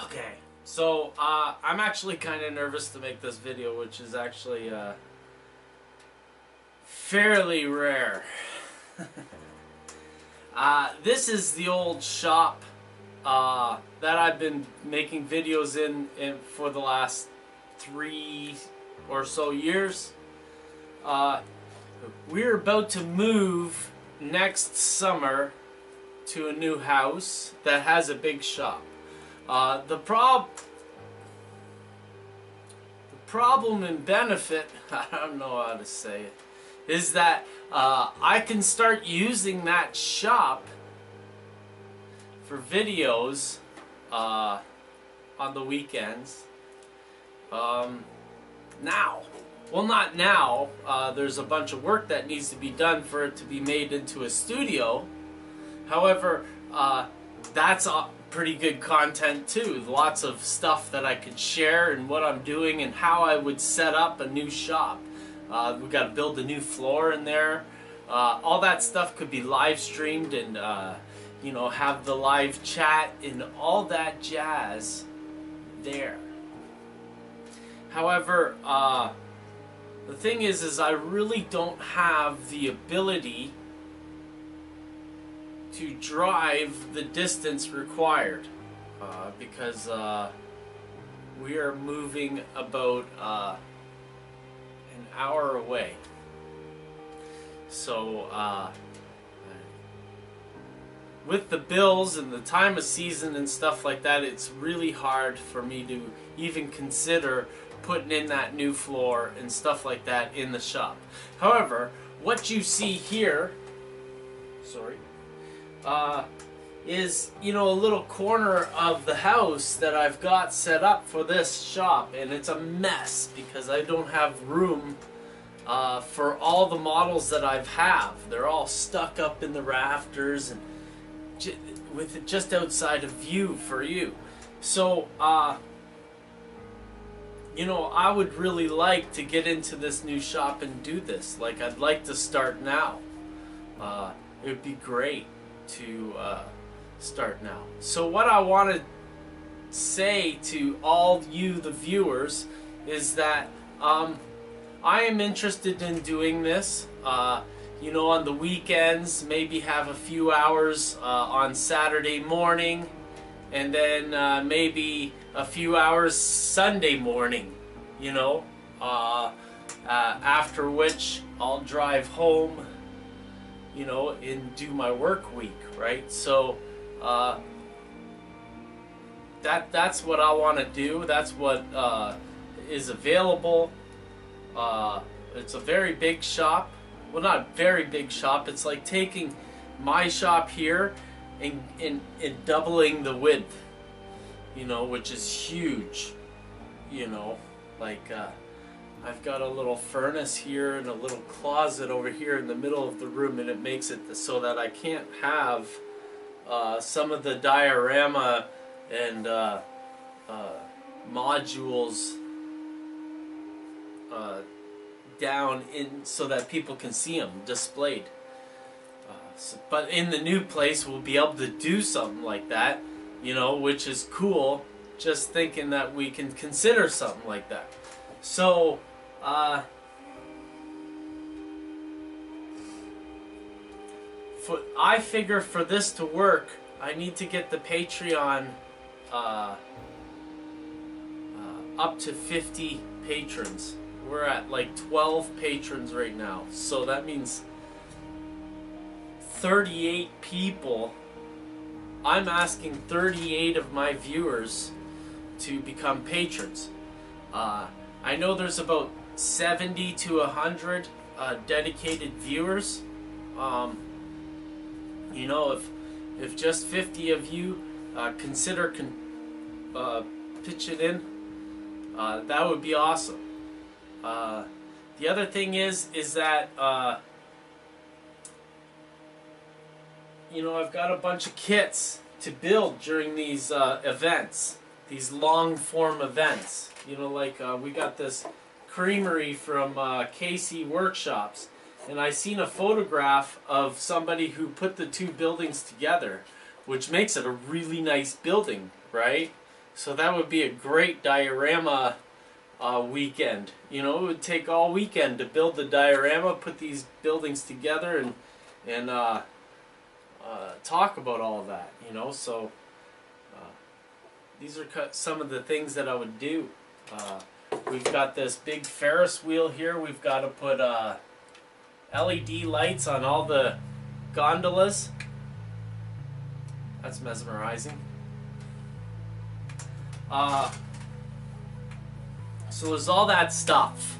Okay, so I'm actually kind of nervous to make this video, which is actually fairly rare. This is the old shop that I've been making videos in for the last 3 or so years. We're about to move next summer to a new house that has a big shop. The problem and benefit, I don't know how to say it, is that I can start using that shop for videos on the weekends now. Well, not now. There's a bunch of work that needs to be done for it to be made into a studio. However, that's pretty good content too. Lots of stuff that I could share and what I'm doing and how I would set up a new shop. We've got to build a new floor in there. All that stuff could be live streamed and you know, have the live chat and all that jazz there. However, the thing is I really don't have the ability to drive the distance required because we are moving about an hour away. So with the bills and the time of season and stuff like that, it's really hard for me to even consider putting in that new floor and stuff like that in the shop. However, what you see here, is, you know, a little corner of the house that I've got set up for this shop, and it's a mess because I don't have room for all the models that I have. They're all stuck up in the rafters and with it just outside of view for you. So you know, I would really like to get into this new shop and do this. Like, I'd like to start now. It would be great to start now. So what I want to say to all you, the viewers, is that I am interested in doing this. You know, on the weekends, maybe have a few hours on Saturday morning, and then maybe a few hours Sunday morning, you know, after which I'll drive home, you know, and do my work week, right? So that's what I want to do. That's what is available. It's a very big shop. Well, not a very big shop. It's like taking my shop here and doubling the width, you know, which is huge. You know, like I've got a little furnace here and a little closet over here in the middle of the room, and it makes it so that I can't have some of the diorama and modules down in so that people can see them displayed. But in the new place we'll be able to do something like that, you know, which is cool. Just thinking that we can consider something like that. So I figure for this to work, I need to get the Patreon up to 50 patrons. We're at like 12 patrons right now, so that means 38 people. I'm asking 38 of my viewers to become patrons. I know there's about 70 to 100 dedicated viewers. You know, if just 50 of you consider pitching in, that would be awesome. The other thing is that you know, I've got a bunch of kits to build during these events, these long form events. You know, like we got this creamery from KC Workshops, and I seen a photograph of somebody who put the two buildings together, which makes it a really nice building, right? So that would be a great diorama weekend. You know, it would take all weekend to build the diorama, put these buildings together, and talk about all of that. You know, so these are some of the things that I would do. We've got this big Ferris wheel here. We've got to put LED lights on all the gondolas. That's mesmerizing. So there's all that stuff.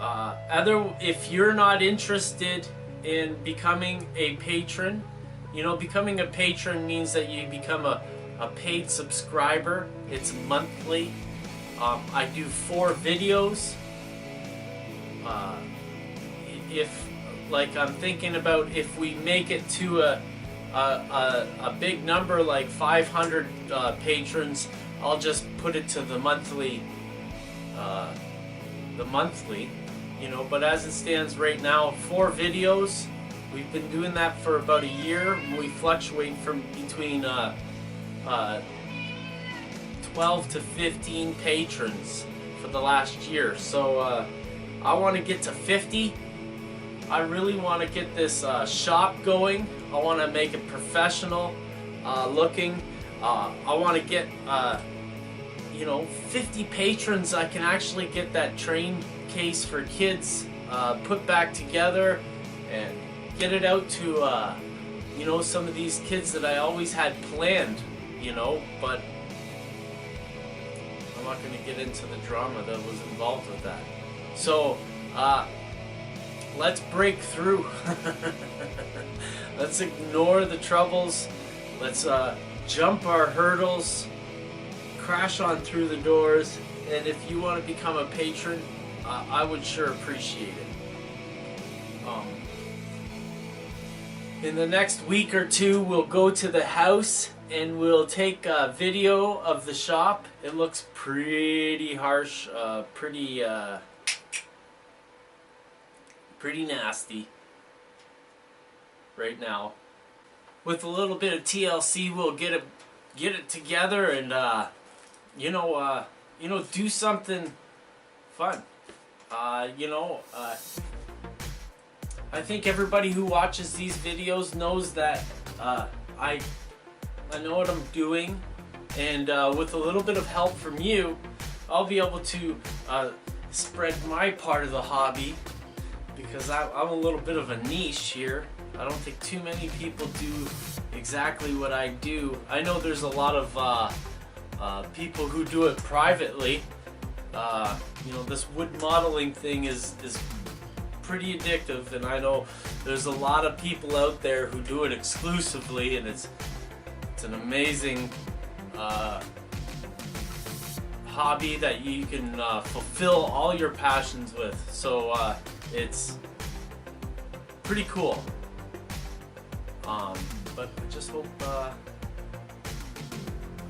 If you're not interested in becoming a patron, you know, becoming a patron means that you become a paid subscriber. It's monthly. I do 4 videos. If, like, I'm thinking about if we make it to a big number like 500 patrons, I'll just put it to the monthly, you know. But as it stands right now, 4 videos. We've been doing that for about a year. We fluctuate from between 12 to 15 patrons for the last year. So I want to get to 50. I really want to get this shop going. I want to make it professional looking. I want to get, you know, 50 patrons. I can actually get that train case for kids put back together and get it out to, you know, some of these kids that I always had planned, you know, but I'm not going to get into the drama that was involved with that. So, let's break through. Let's ignore the troubles. Let's jump our hurdles, crash on through the doors, and if you want to become a patron, I would sure appreciate it. In the next week or two, we'll go to the house and we'll take a video of the shop. It looks pretty harsh, pretty nasty right now. With a little bit of TLC, we'll get it together and you know, do something fun. You know, I think everybody who watches these videos knows that I know what I'm doing, and with a little bit of help from you, I'll be able to spread my part of the hobby, because I'm a little bit of a niche here. I don't think too many people do exactly what I do. I know there's a lot of people who do it privately. You know, this wood modeling thing is pretty addictive, and I know there's a lot of people out there who do it exclusively, and it's an amazing hobby that you can fulfill all your passions with. So it's pretty cool. But I just hope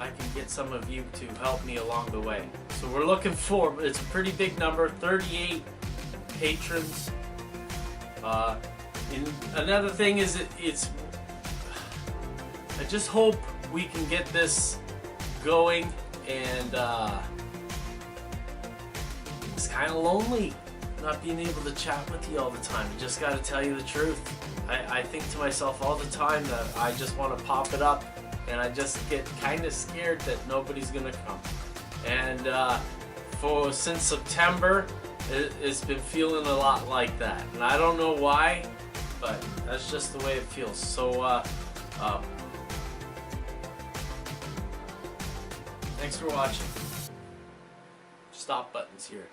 I can get some of you to help me along the way. So we're looking for, it's a pretty big number, 38 patrons. And another thing is it's I just hope we can get this going, and it's kind of lonely not being able to chat with you all the time. Just got to tell you the truth. I think to myself all the time that I just want to pop it up, and I just get kind of scared that nobody's gonna come. And since September, it's been feeling a lot like that, and I don't know why, but that's just the way it feels. So thanks for watching. Stop buttons here.